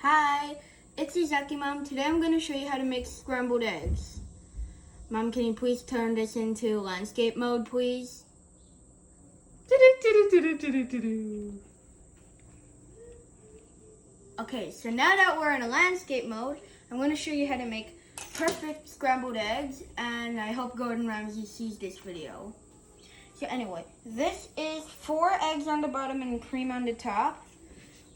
Hi, it's Izaki Mom. Today I'm going to show you how to make scrambled eggs. Mom, can you please turn this into landscape mode, please? Okay, so now that we're in a landscape mode, I'm going to show you how to make perfect scrambled eggs, and I hope Gordon Ramsay sees this video. So anyway, this is 4 eggs on the bottom and cream on the top,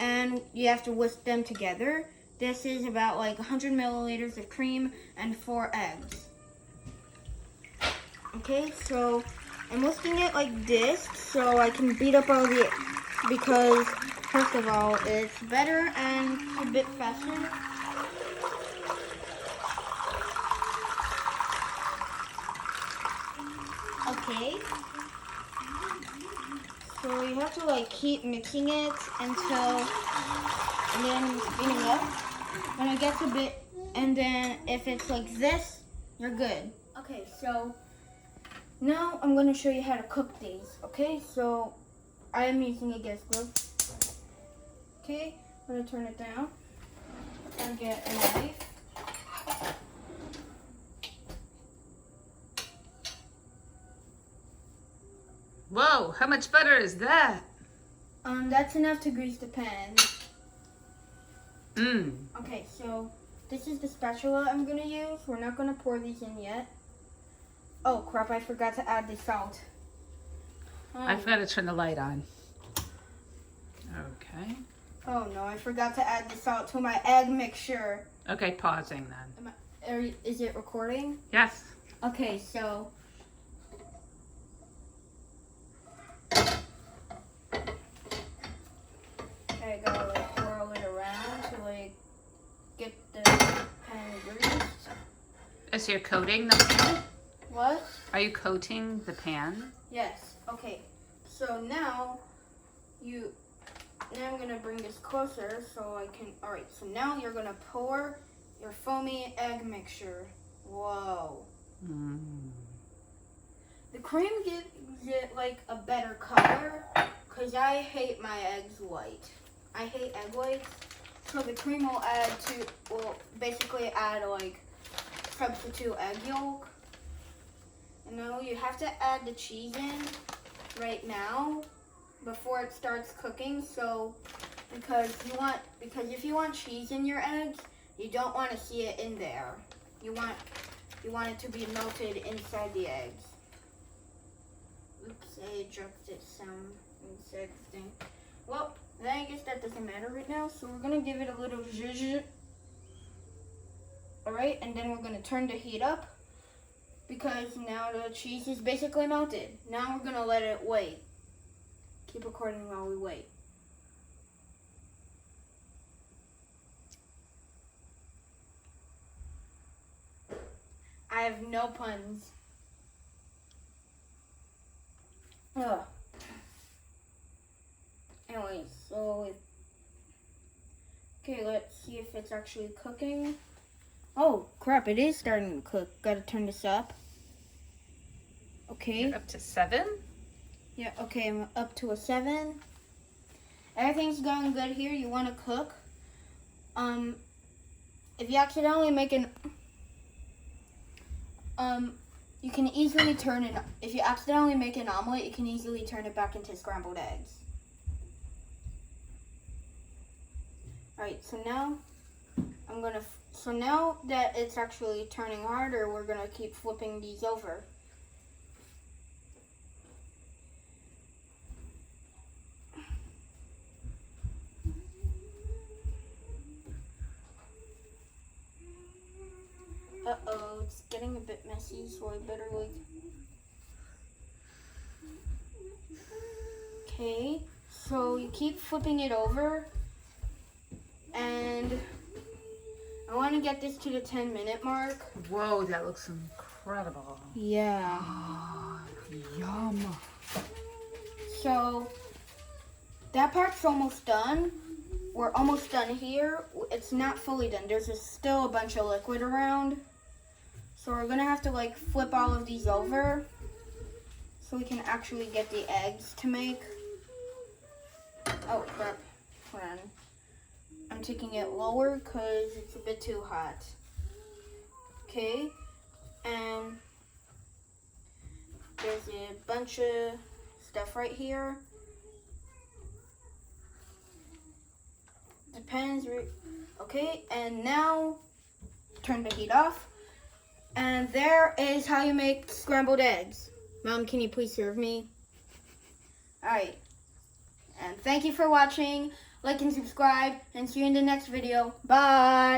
and you have to whisk them together. This is about like 100 milliliters of cream and 4 eggs. Okay, so I'm whisking it like this so I can beat up all the, because first of all, it's better and a bit faster. Okay. So you have to like keep mixing it until, and then beating up when it gets a bit, and then if it's like this, you're good. Okay, so now I'm going to show you how to cook these. Okay, so I am using a gas stove. Okay, I'm going to turn it down and get a knife. Whoa, how much butter is that? That's enough to grease the pan. Mmm. Okay, so this is the spatula I'm going to use. We're not going to pour these in yet. Oh crap, I forgot to add the salt. I forgot to turn the light on. Okay. Oh no, I forgot to add the salt to my egg mixture. Okay, pausing then. Is it recording? Yes. Okay, so I gotta like whirl it around to like get the pan greased. So you're coating the pan? What? Are you coating the pan? Yes. Okay. So now I'm gonna bring this closer so I can. All right. So now you're gonna pour your foamy egg mixture. Whoa. Mm. The cream gives it like a better color, cause I hate my eggs white. I hate egg whites. So the cream will basically add like substitute egg yolk. And now you have to add the cheese in right now before it starts cooking. So because if you want cheese in your eggs, you don't want to see it in there. You want it to be melted inside the eggs. Oops, I dropped it some inside the thing. Well, then I guess that doesn't matter right now. So we're gonna give it a little zhuzh. Alright, and then we're gonna turn the heat up because now the cheese is basically melted. Now we're gonna let it wait. Keep recording while we wait. I have no puns. Ugh. Anyway, so okay, let's see if it's actually cooking. Oh crap, it is starting to cook. Gotta turn this up. Okay. You're up to 7? Yeah, okay, I'm up to a 7. Everything's going good here. You want to cook. If you accidentally make you can easily turn it, if you accidentally make an omelet, you can easily turn it back into scrambled eggs. Alright, so now now that it's actually turning harder, we're gonna keep flipping these over. Uh-oh, it's getting a bit messy, so I better like... Okay, so you keep flipping it over, and I want to get this to the 10-minute mark. Whoa, that looks incredible. Yeah. Oh, yum. So that part's almost done. We're almost done here. It's not fully done. There's still a bunch of liquid around. So we're gonna have to like flip all of these over so we can actually get the eggs to make. Oh crap. Hold on. I'm taking it lower because it's a bit too hot. Okay, and there's a bunch of stuff right here. Depends. Okay, and now turn the heat off. And there is how you make scrambled eggs. Mom, can you please serve me? Alright. And thank you for watching. Like and subscribe. And see you in the next video. Bye.